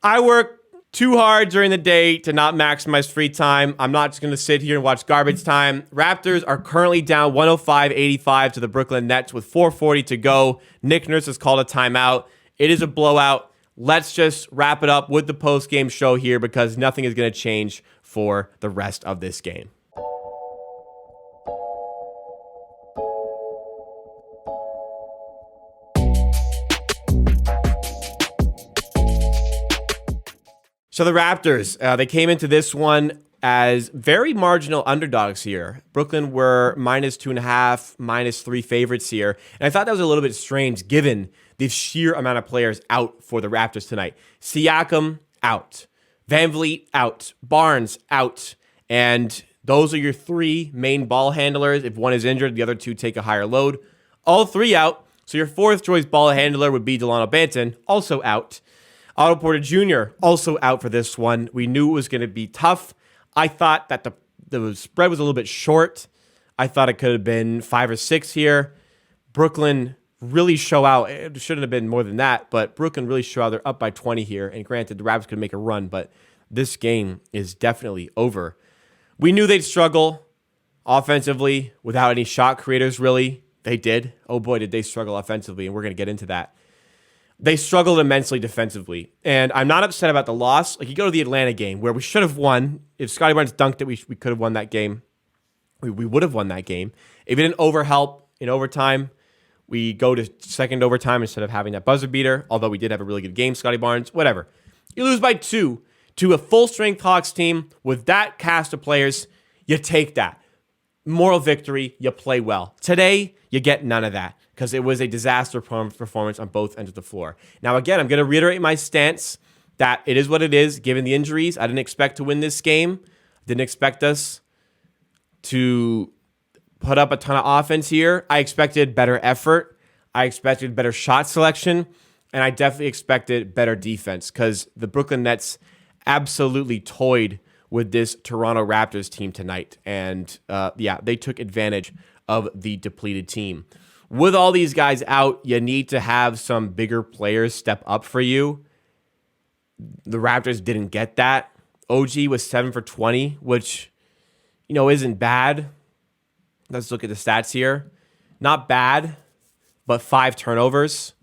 I work too hard during the day to not maximize free time. I'm not just going to sit here and watch garbage time. Raptors are currently down 105-85 to the Brooklyn Nets with 4:40 to go. Nick Nurse has called a timeout. It is a blowout. Let's just wrap it up with the post-game show here because nothing is going to change for the rest of this game. So the Raptors, they came into this one as very marginal underdogs here. Brooklyn were -2.5, -3 favorites here. And I thought that was a little bit strange given the sheer amount of players out for the Raptors tonight. Siakam out. VanVleet out. Barnes out. And those are your three main ball handlers. If one is injured, the other two take a higher load. All three out. So your fourth choice ball handler would be Delano Banton, also out. Otto Porter Jr. also out for this one. We knew it was going to be tough. I thought that the spread was a little bit short. I thought it could have been 5 or 6 here. Brooklyn really show out. It shouldn't have been more than that, but Brooklyn really show out. They're up by 20 here. And granted, the Raptors could make a run, but this game is definitely over. We knew they'd struggle offensively without any shot creators, really. They did. Oh boy, did they struggle offensively, and we're going to get into that. They struggled immensely defensively, and I'm not upset about the loss. Like, you go to the Atlanta game where we should have won. If Scottie Barnes dunked it, we could have won that game. We would have won that game. If it didn't overhelp in overtime, we go to second overtime instead of having that buzzer beater, although we did have a really good game, Scottie Barnes, whatever. You lose by 2 to a full-strength Hawks team with that cast of players. You take that. Moral victory, you play well. Today, you get none of that because it was a disaster performance on both ends of the floor. Now, again, I'm going to reiterate my stance that it is what it is, given the injuries. I didn't expect to win this game. Didn't expect us to put up a ton of offense here. I expected better effort. I expected better shot selection. And I definitely expected better defense because the Brooklyn Nets absolutely toyed with this Toronto Raptors team tonight. And they took advantage of the depleted team. With all these guys out, you need to have some bigger players step up for you. The Raptors didn't get that. OG was 7 for 20, which, isn't bad. Let's look at the stats here. Not bad, but 5 turnovers.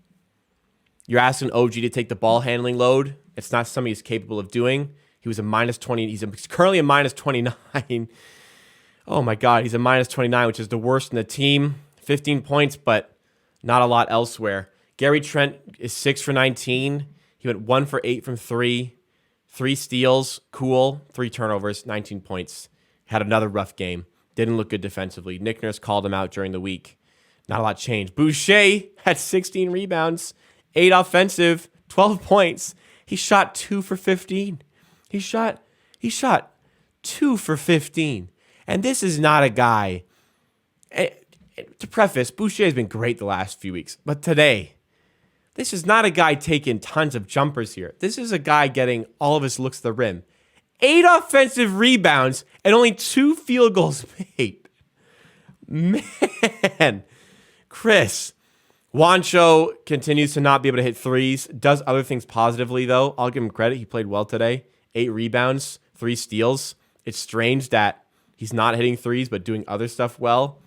You're asking OG to take the ball handling load. It's not something he's capable of doing. He was a -20. He's currently a -29. Oh my God, he's a -29, which is the worst in the team. 15 points, but not a lot elsewhere. Gary Trent is 6 for 19. He went 1 for 8 from 3. 3 steals, cool. 3 turnovers, 19 points. Had another rough game. Didn't look good defensively. Nick Nurse called him out during the week. Not a lot changed. Boucher had 16 rebounds, 8 offensive, 12 points. He shot 2 for 15. He shot 2 for 15. And this is not a guy. To preface, Boucher has been great the last few weeks. But today, this is not a guy taking tons of jumpers here. This is a guy getting all of his looks to the rim. 8 offensive rebounds and only 2 field goals made. Man. Chris. Juancho continues to not be able to hit threes. Does other things positively, though. I'll give him credit. He played well today. 8 rebounds, 3 steals. It's strange that he's not hitting threes, but doing other stuff well.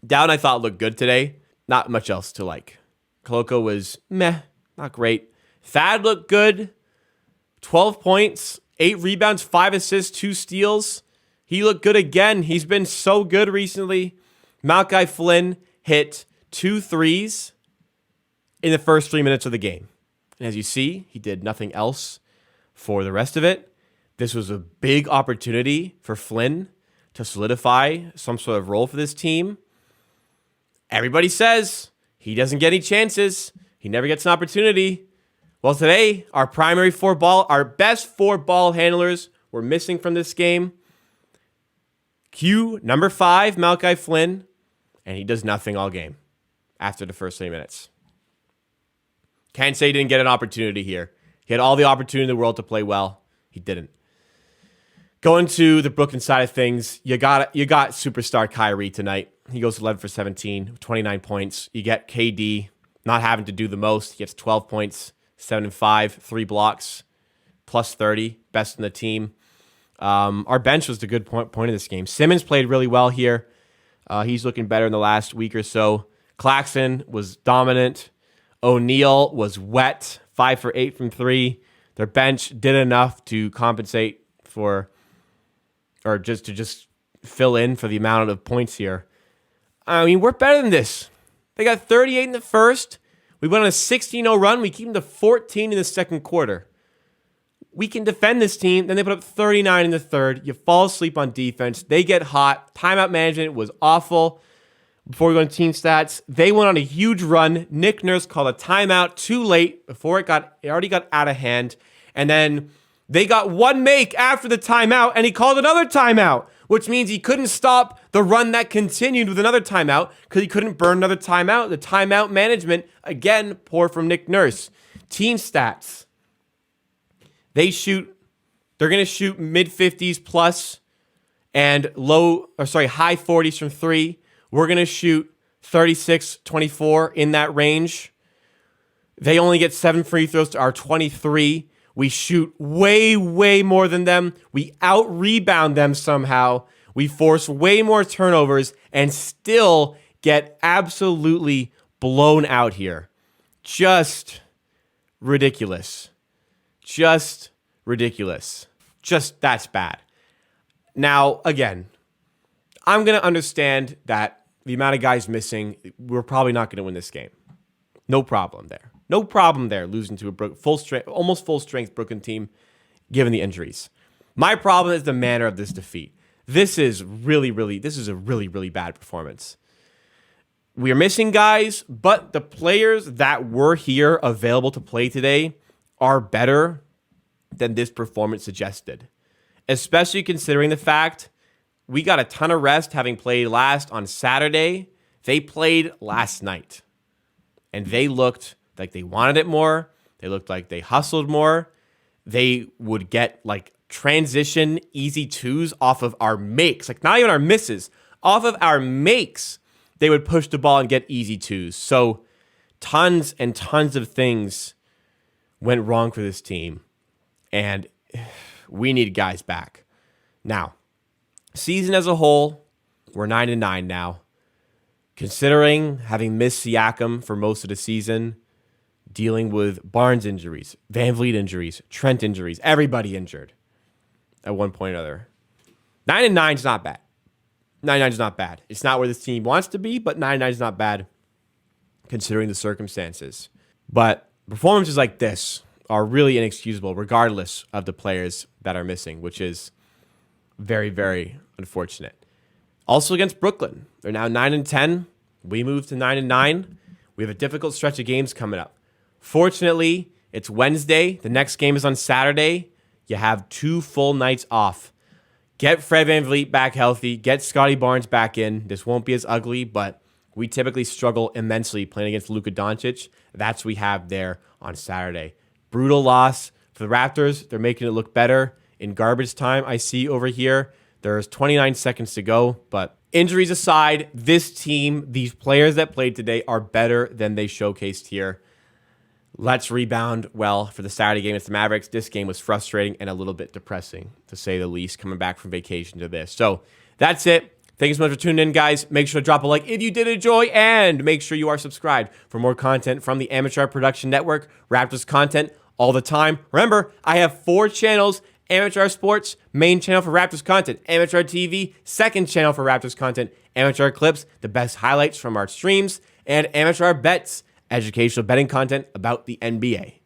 Down, I thought, looked good today. Not much else to like. Koloko was meh, not great. Thad looked good. 12 points, 8 rebounds, 5 assists, 2 steals. He looked good again. He's been so good recently. Malachi Flynn hit 2 threes in the first 3 minutes of the game. And as you see, he did nothing else for the rest of it. This was a big opportunity for Flynn to solidify some sort of role for this team. Everybody says he doesn't get any chances. He never gets an opportunity. Well, today, our best 4 ball handlers were missing from this game. Number 5, Malachi Flynn, and he does nothing all game after the first 3 minutes. Can't say he didn't get an opportunity here. He had all the opportunity in the world to play well. He didn't. Going to the Brooklyn side of things, you got superstar Kyrie tonight. He goes 11 for 17, 29 points. You get KD not having to do the most. He gets 12 points, 7 and 5, 3 blocks. plus 30, best in the team. Our bench was the good point of this game. Simmons played really well here. He's looking better in the last week or so. Claxton was dominant. O'Neal was wet, 5 for 8 from 3. Their bench did enough to compensate for, or just fill in for the amount of points here. I mean, we're better than this. They got 38 in the first. We went on a 16-0 run. We keep them to 14 in the second quarter. We can defend this team. Then they put up 39 in the third. You fall asleep on defense. They get hot. Timeout management was awful. Before we go into team stats, they went on a huge run. Nick Nurse called a timeout too late before it already got out of hand. And then they got one make after the timeout, and he called another timeout, which means he couldn't stop the run that continued with another timeout because he couldn't burn another timeout. The timeout management, again, poor from Nick Nurse. Team stats. They're going to shoot mid-50s plus and high 40s from 3. We're going to shoot 36-24 in that range. They only get 7 free throws to our 23. We shoot way, way more than them. We out-rebound them somehow. We force way more turnovers and still get absolutely blown out here. Just ridiculous. Just ridiculous. Just that's bad. Now, again, I'm going to understand that the amount of guys missing, we're probably not going to win this game. No problem there. No problem there losing to a almost full strength Brooklyn team given the injuries. My problem is the manner of this defeat. This is a really, really bad performance. We are missing guys, but the players that were here available to play today are better than this performance suggested, especially considering the fact we got a ton of rest having played last on Saturday. They played last night, and they looked like they wanted it more. They looked like they hustled more. They would get like transition easy twos off of our makes, like not even our misses, off of our makes. They would push the ball and get easy twos. So tons and tons of things went wrong for this team, and we need guys back. Now, season as a whole, we're 9-9 now. Considering having missed Siakam for most of the season, dealing with Barnes injuries, VanVleet injuries, Trent injuries, everybody injured at one point or other. 9-9 is not bad. 9-9 is not bad. It's not where this team wants to be, but 9-9 is not bad considering the circumstances. But performances like this are really inexcusable regardless of the players that are missing, which is very, very unfortunate. Also against Brooklyn, they're now 9-10. We moved to 9-9. We have a difficult stretch of games coming up. Fortunately, it's Wednesday. The next game is on Saturday. You have 2 full nights off. Get Fred VanVleet back healthy. Get Scotty Barnes back in. This won't be as ugly, but we typically struggle immensely playing against Luka Doncic. That's what we have there on Saturday. Brutal loss for the Raptors. They're making it look better in garbage time, I see over here. There's 29 seconds to go, but injuries aside, this team, these players that played today are better than they showcased here. Let's rebound well for the Saturday game against the Mavericks. This game was frustrating and a little bit depressing, to say the least, coming back from vacation to this. So that's it. Thank you so much for tuning in, guys. Make sure to drop a like if you did enjoy, and make sure you are subscribed for more content from the Amateur Production Network. Raptors content all the time. Remember, I have 4 channels. Amateur Sports, main channel for Raptors content. Amateur TV, second channel for Raptors content. Amateur Clips, the best highlights from our streams. And Amateur Bets, educational betting content about the NBA.